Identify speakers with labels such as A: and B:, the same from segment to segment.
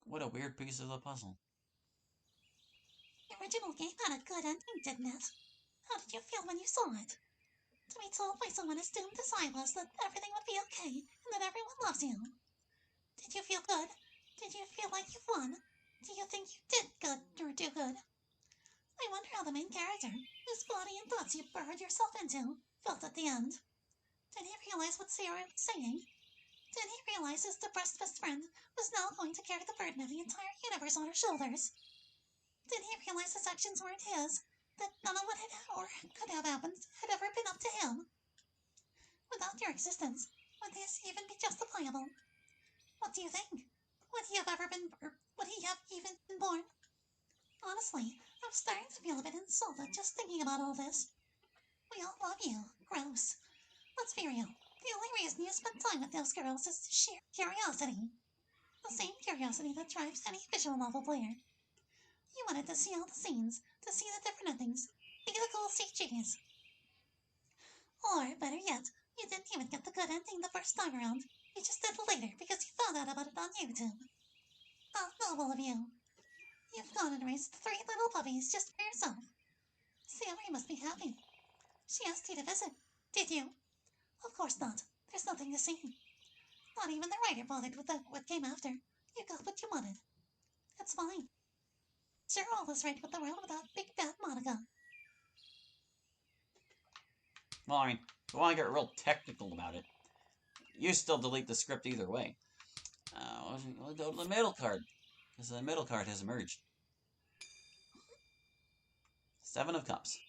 A: What a weird piece of the puzzle.
B: The original game had a good ending, didn't it? How did you feel when you saw it? To be told by someone as doomed as I was that everything would be okay and that everyone loves you. Did you feel good? Did you feel like you won? Do you think you did good or do good? I wonder how the main character, whose body and thoughts you burrowed yourself into, felt at the end. Did he realize what Sarah was saying? Did he realize his depressed best friend was now going to carry the burden of the entire universe on her shoulders? Did he realize his actions weren't his? That none of what had or could have happened had ever been up to him? Without your existence, would this even be justifiable? What do you think? Would he have ever been, or would he have even been born? Honestly, I'm starting to feel a bit insulted just thinking about all this. We all love you. Gross. Let's be real. The only reason you spend time with those girls is sheer curiosity. The same curiosity that drives any visual novel player. You wanted to see all the scenes, to see the different endings, be the cool CGs. Or, better yet, you didn't even get the good ending the first time around. You just did it later because you found out about it on YouTube. How noble of you. You've gone and raised 3 little puppies just for yourself. Sayori must be happy. She asked you to visit. Did you? Of course not. There's nothing to see. Not even the writer bothered with what came after. You got what you wanted. It's fine. Sure, all was right with the world without Big Bad Monica.
A: Well, I mean, if you want to get real technical about it, you still delete the script either way. We'll go to the middle card, because the middle card has emerged. 7 of Cups.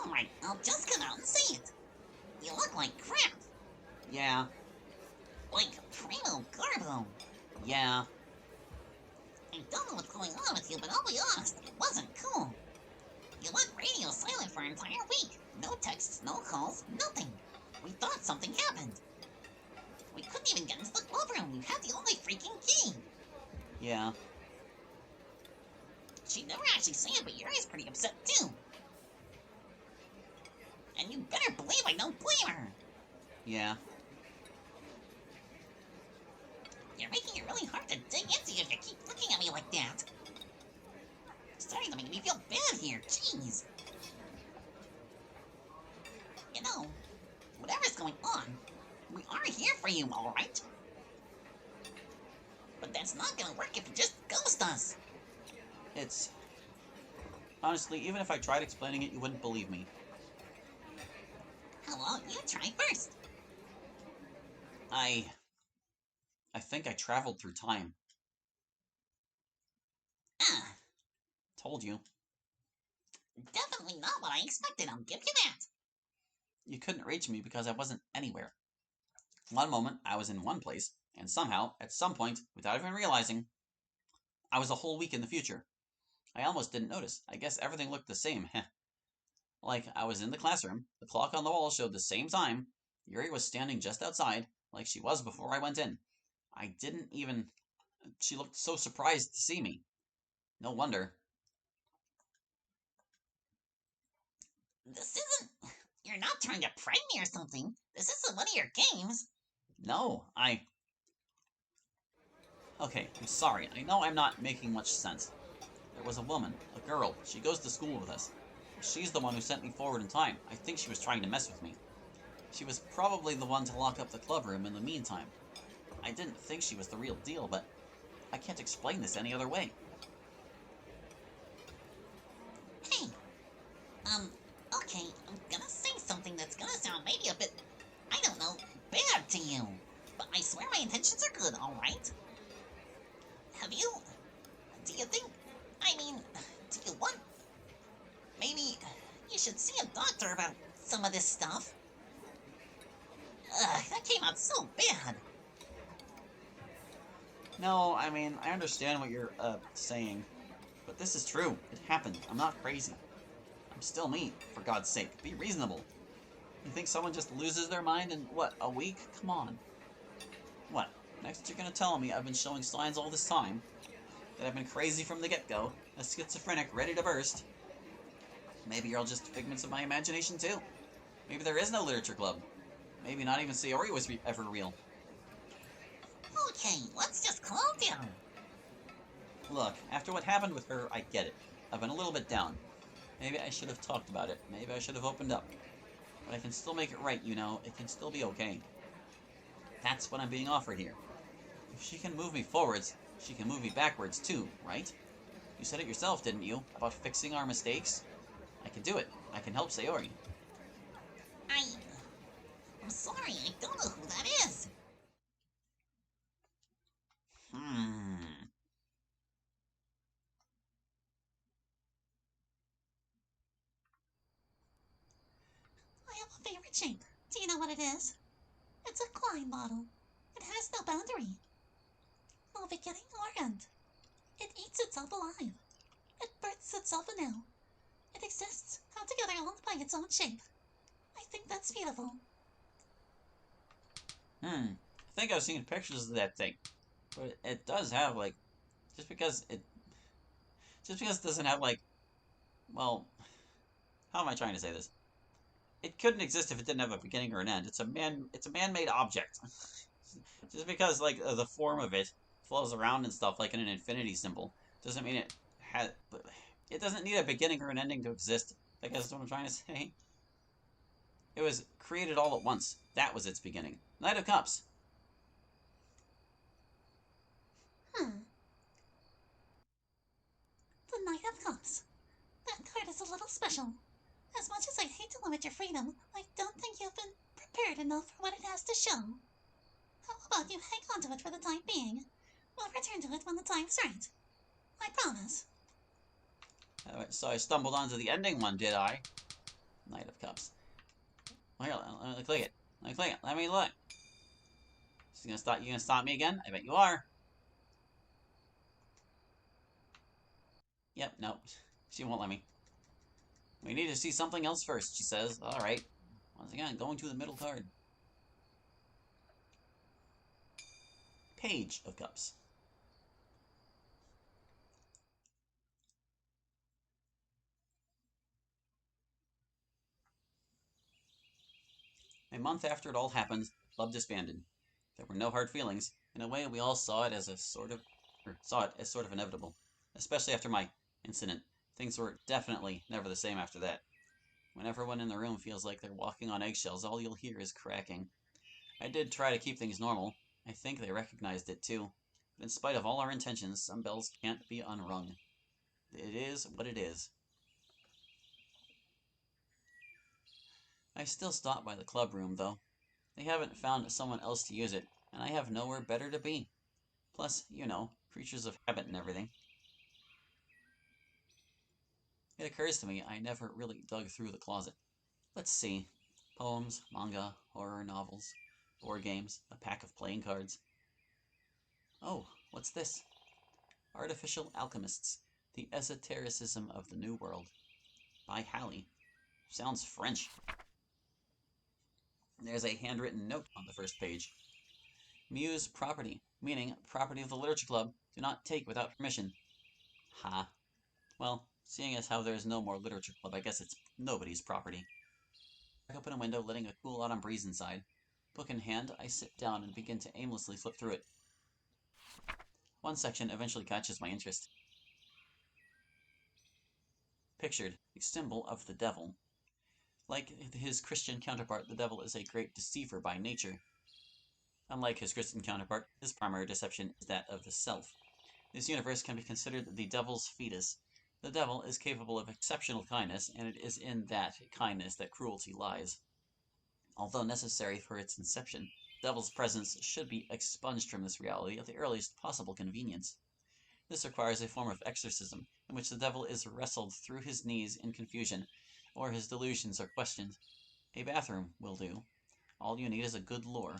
B: Alright, I'll just come out and say it. You look like crap.
A: Yeah.
B: Like primo garbo.
A: Yeah.
B: I don't know what's going on with you, but I'll be honest, it wasn't cool. You went radio silent for an entire week. No texts, no calls, nothing. We thought something happened. We couldn't even get into the club room. You had the only freaking key.
A: Yeah.
B: She never actually said it, but Yuri's pretty upset too. And you better believe I don't blame her.
A: Yeah.
B: You're making it really hard to dig into if you keep looking at me like that. It's starting to make me feel bad here. Jeez. You know, whatever's going on, we are here for you, alright? But that's not gonna work if you just ghost us.
A: It's... Honestly, even if I tried explaining it, you wouldn't believe me.
B: How about you try first?
A: I think I traveled through time.
B: Ah,
A: Told you.
B: definitely not what I expected, I'll give you that.
A: You couldn't reach me because I wasn't anywhere. One moment, I was in one place, and somehow, at some point, without even realizing, I was a whole week in the future. I almost didn't notice. I guess everything looked the same. Like, I was in the classroom, the clock on the wall showed the same time, Yuri was standing just outside, like she was before I went in. I didn't even... She looked so surprised to see me. No wonder.
B: This isn't... You're not trying to prank me or something. This isn't one of your games.
A: No, Okay, I'm sorry. I know I'm not making much sense. There was a woman, a girl. She goes to school with us. She's the one who sent me forward in time. I think she was trying to mess with me. She was probably the one to lock up the club room in the meantime. I didn't think she was the real deal, but I can't explain this any other way.
B: Hey, okay, I'm gonna say something that's gonna sound maybe a bit, I don't know, bad to you. But I swear my intentions are good, alright? Do you think, do you want, maybe you should see a doctor about some of this stuff? Ugh, that came out so bad.
A: No, I understand what you're, saying. But this is true. It happened. I'm not crazy. I'm still me, for God's sake. Be reasonable. You think someone just loses their mind in, what, a week? Come on. What, next you're gonna tell me I've been showing signs all this time? That I've been crazy from the get-go, a schizophrenic ready to burst? Maybe you're all just figments of my imagination, too. Maybe there is no literature club. Maybe not even Sayori was ever real.
B: Okay, let's just calm down.
A: Look, after what happened with her, I get it. I've been a little bit down. Maybe I should have talked about it. Maybe I should have opened up. But I can still make it right, you know. It can still be okay. That's what I'm being offered here. If she can move me forwards, she can move me backwards too, right? You said it yourself, didn't you? About fixing our mistakes? I can do it. I can help Sayori.
B: I'm sorry, I don't know who that is.
A: Hmm.
B: I have a favorite shape. Do you know what it is? It's a Klein bottle. It has no boundary, no beginning or end. It eats itself alive. It births itself anew. It exists, altogether owned by its own shape. I think that's beautiful.
A: I think I've seen pictures of that thing. But it does have, like, just because it doesn't have, like, well, how am I trying to say this? It couldn't exist if it didn't have a beginning or an end. It's a man-made object. Just because like the form of it flows around and stuff like in an infinity symbol doesn't mean it has. It doesn't need a beginning or an ending to exist. I guess that's what I'm trying to say. It was created all at once. That was its beginning. Knight of Cups.
B: Hmm. The Knight of Cups. That card is a little special. As much as I'd hate to limit your freedom, I don't think you've been prepared enough for what it has to show. How about you hang on to it for the time being? We'll return to it when the time's right. I promise.
A: So I stumbled onto the ending one, did I? Knight of Cups. Well, here, let me click it. Let me click it. Let me look. You gonna stop me again? I bet you are. Yep, nope. She won't let me. We need to see something else first, she says. Alright. Once again, going to the middle card. Page of Cups. A month after it all happened, the club disbanded. There were no hard feelings. In a way, we all saw it as sort of inevitable. Especially after my incident. Things were definitely never the same after that. When everyone in the room feels like they're walking on eggshells, all you'll hear is cracking. I did try to keep things normal. I think they recognized it too. But in spite of all our intentions, some bells can't be unrung. It is what it is. I still stop by the club room, though. They haven't found someone else to use it, and I have nowhere better to be. Plus, you know, creatures of habit and everything. It occurs to me I never really dug through the closet. Let's see. Poems, manga, horror novels, board games, a pack of playing cards. Oh, what's this? Artificial Alchemists, the Esotericism of the New World, by Hallie. Sounds French. There's a handwritten note on the first page. Muse property, meaning property of the Literature Club. Do not take without permission. Ha. Well, seeing as how there's no more Literature Club, I guess it's nobody's property. I open a window, letting a cool autumn breeze inside. Book in hand, I sit down and begin to aimlessly flip through it. One section eventually catches my interest. Pictured, the symbol of the devil. Like his Christian counterpart, the devil is a great deceiver by nature. Unlike his Christian counterpart, his primary deception is that of the self. This universe can be considered the devil's fetus. The devil is capable of exceptional kindness, and it is in that kindness that cruelty lies. Although necessary for its inception, the devil's presence should be expunged from this reality at the earliest possible convenience. This requires a form of exorcism, in which the devil is wrestled through his knees in confusion, or his delusions are questioned. A bathroom will do. All you need is a good lure.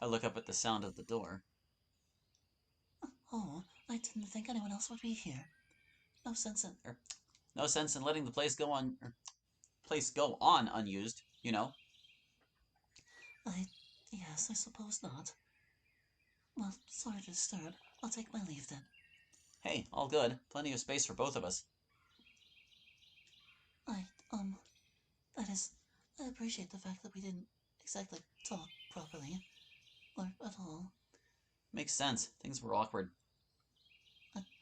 A: I look up at the sound of the door.
B: Oh, I didn't think anyone else would be here. No sense in.
A: No sense in letting the place go on unused, you know.
B: Yes, I suppose not. Well, sorry to disturb. I'll take my leave then.
A: Hey, all good. Plenty of space for both of us.
B: I, that is, I appreciate the fact that we didn't exactly talk properly, or at all.
A: Makes sense. Things were awkward.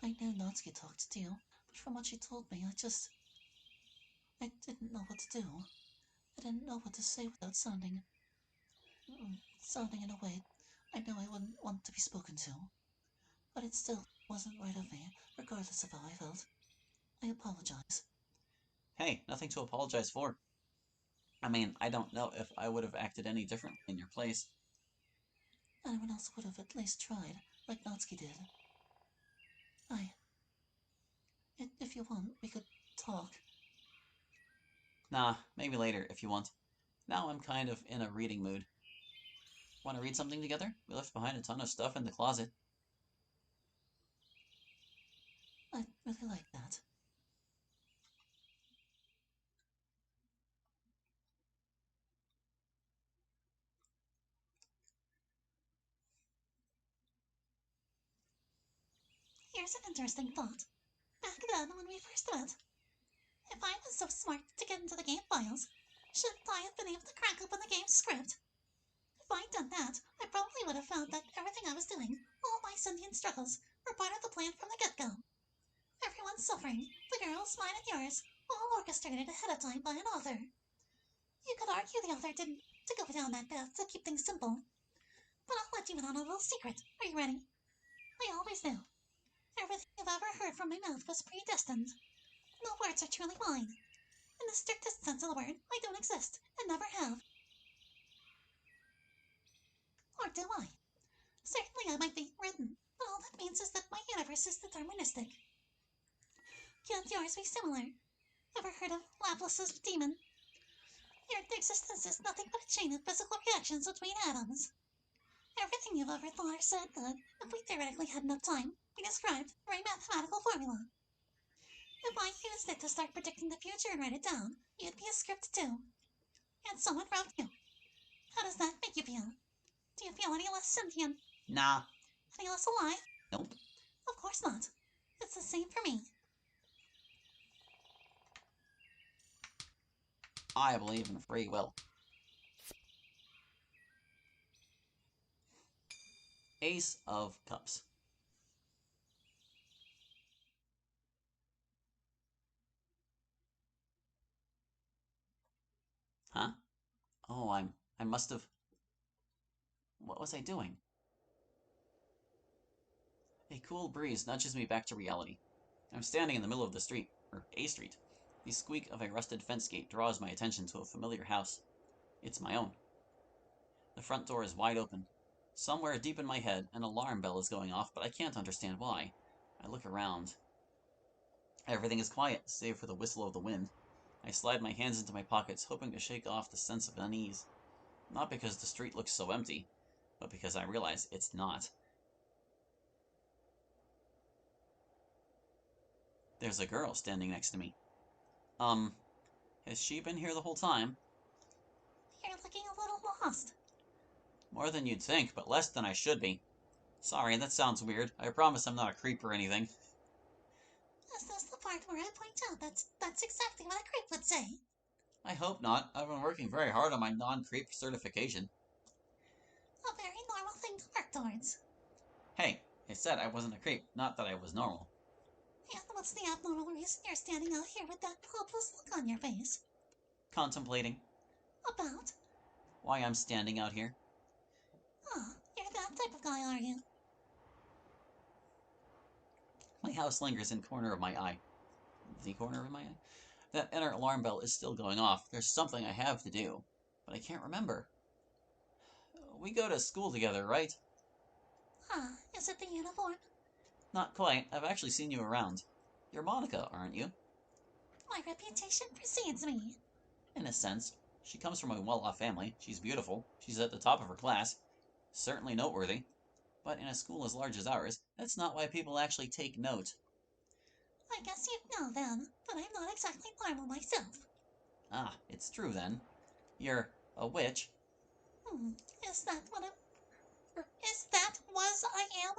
B: I know Natsuki talked to you, but from what she told me, I didn't know what to do. I didn't know what to say without sounding in a way I know I wouldn't want to be spoken to. But it still wasn't right of me, regardless of how I felt. I apologize.
A: Hey, nothing to apologize for. I mean, I don't know if I would have acted any differently in your place.
B: Anyone else would have at least tried, like Natsuki did. If you want, we could talk.
A: Nah, maybe later if you want. Now I'm kind of in a reading mood. Want to read something together? We left behind a ton of stuff in the closet.
B: I'd really like that. Here's an interesting thought. Back then, when we first met, if I was so smart to get into the game files, shouldn't I have been able to crack open the game's script? If I'd done that, I probably would have found that everything I was doing, all my sentient struggles, were part of the plan from the get-go. Everyone's suffering, the girls, mine and yours, all orchestrated ahead of time by an author. You could argue the author didn't to go down that path to keep things simple. But I'll let you in on a little secret. Are you ready? I always knew. Everything you've ever heard from my mouth was predestined. No words are truly mine. In the strictest sense of the word, I don't exist, and never have. Or do I? Certainly I might be written, but all that means is that my universe is deterministic. Can't yours be similar? Ever heard of Laplace's demon? Your existence is nothing but a chain of physical reactions between atoms. Everything you've ever thought or said could, if we theoretically had enough time, be described through a mathematical formula. If I used it to start predicting the future and write it down, you'd be a script too. And someone wrote you. How does that make you feel? Do you feel any less sentient?
A: Nah.
B: Any less alive?
A: Nope.
B: Of course not. It's the same for me.
A: I believe in free will. Ace of Cups. Huh? Oh, I must have... What was I doing? A cool breeze nudges me back to reality. I'm standing in the middle of the street, or A Street. The squeak of a rusted fence gate draws my attention to a familiar house. It's my own. The front door is wide open. Somewhere deep in my head, an alarm bell is going off, but I can't understand why. I look around. Everything is quiet, save for the whistle of the wind. I slide my hands into my pockets, hoping to shake off the sense of unease. Not because the street looks so empty, but because I realize it's not. There's a girl standing next to me. Has she been here the whole time?
B: You're looking a little lost.
A: More than you'd think, but less than I should be. Sorry, that sounds weird. I promise I'm not a creep or anything.
B: Is this the part where I point out that's exactly what a creep would say?
A: I hope not. I've been working very hard on my non-creep certification.
B: A very normal thing to work towards.
A: Hey, I said I wasn't a creep, not that I was normal.
B: And what's the abnormal reason you're standing out here with that hopeless look on your face?
A: Contemplating
B: About?
A: why I'm standing out here.
B: Oh, you're that type of guy, are you?
A: My house lingers in corner of my eye. The corner of my eye? That inner alarm bell is still going off. There's something I have to do, but I can't remember. We go to school together, right?
B: Ah, is it the uniform?
A: Not quite. I've actually seen you around. You're Monica, aren't you?
B: My reputation precedes me.
A: In a sense. She comes from a well-off family. She's beautiful. She's at the top of her class. Certainly noteworthy. But in a school as large as ours, that's not why people actually take note.
B: I guess you know then, but I'm not exactly normal myself.
A: Ah, it's true then. You're a witch.
B: Hmm, is that what is that was I am?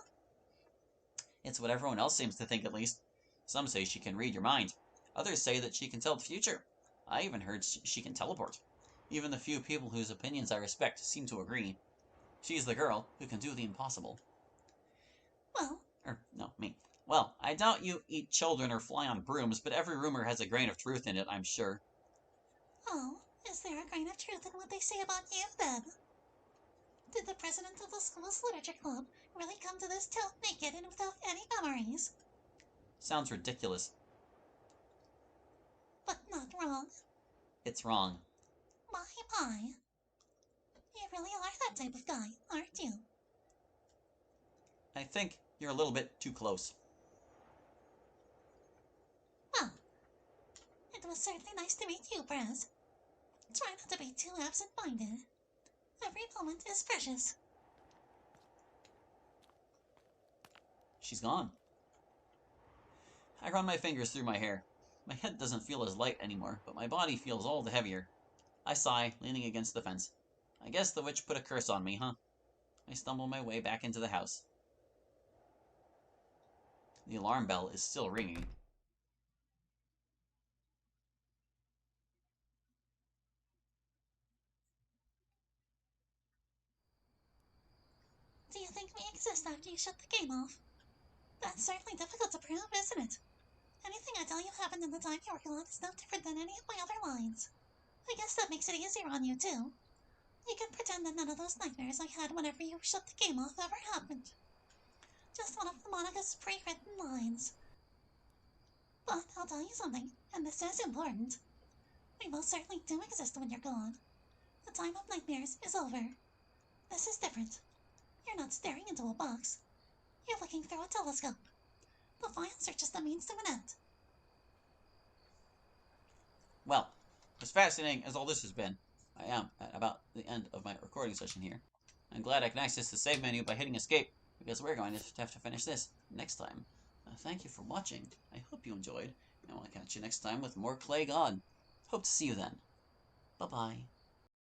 A: It's what everyone else seems to think, at least. Some say she can read your mind. Others say that she can tell the future. I even heard she can teleport. Even the few people whose opinions I respect seem to agree. She's the girl who can do the impossible.
B: Well,
A: No, me. Well, I doubt you eat children or fly on brooms, but every rumor has a grain of truth in it, I'm sure.
B: oh, is there a grain of truth in what they say about you, then? Did the president of the school's literature club really come to this town naked and without any memories?
A: Sounds ridiculous.
B: But not wrong.
A: It's wrong.
B: My, my. You really are that type of guy, aren't you?
A: I think you're a little bit too close.
B: Well, it was certainly nice to meet you, Prez. Try not to be too absent-minded. Every moment is precious.
A: She's gone. I run my fingers through my hair. My head doesn't feel as light anymore, but my body feels all the heavier. I sigh, leaning against the fence. I guess the witch put a curse on me, huh? I stumble my way back into the house. The alarm bell is still ringing.
B: Do you think we exist after you shut the game off? That's certainly difficult to prove, isn't it? Anything I tell you happened in the time you were gone is no different than any of my other lines. I guess that makes it easier on you, too. You can pretend that none of those nightmares I had whenever you shut the game off ever happened. Just one of Monica's pre-written lines. But I'll tell you something, and this is important. We most certainly do exist when you're gone. The time of nightmares is over. This is different. You're not staring into a box. You're looking through a telescope. The files are just a means to an end.
A: Well, as fascinating as all this has been, I am at about the end of my recording session here. I'm glad I can access the save menu by hitting escape, because we're going to have to finish this next time. Thank you for watching. I hope you enjoyed, and I'll catch you next time with more Clay God. Hope to see you then. Bye-bye.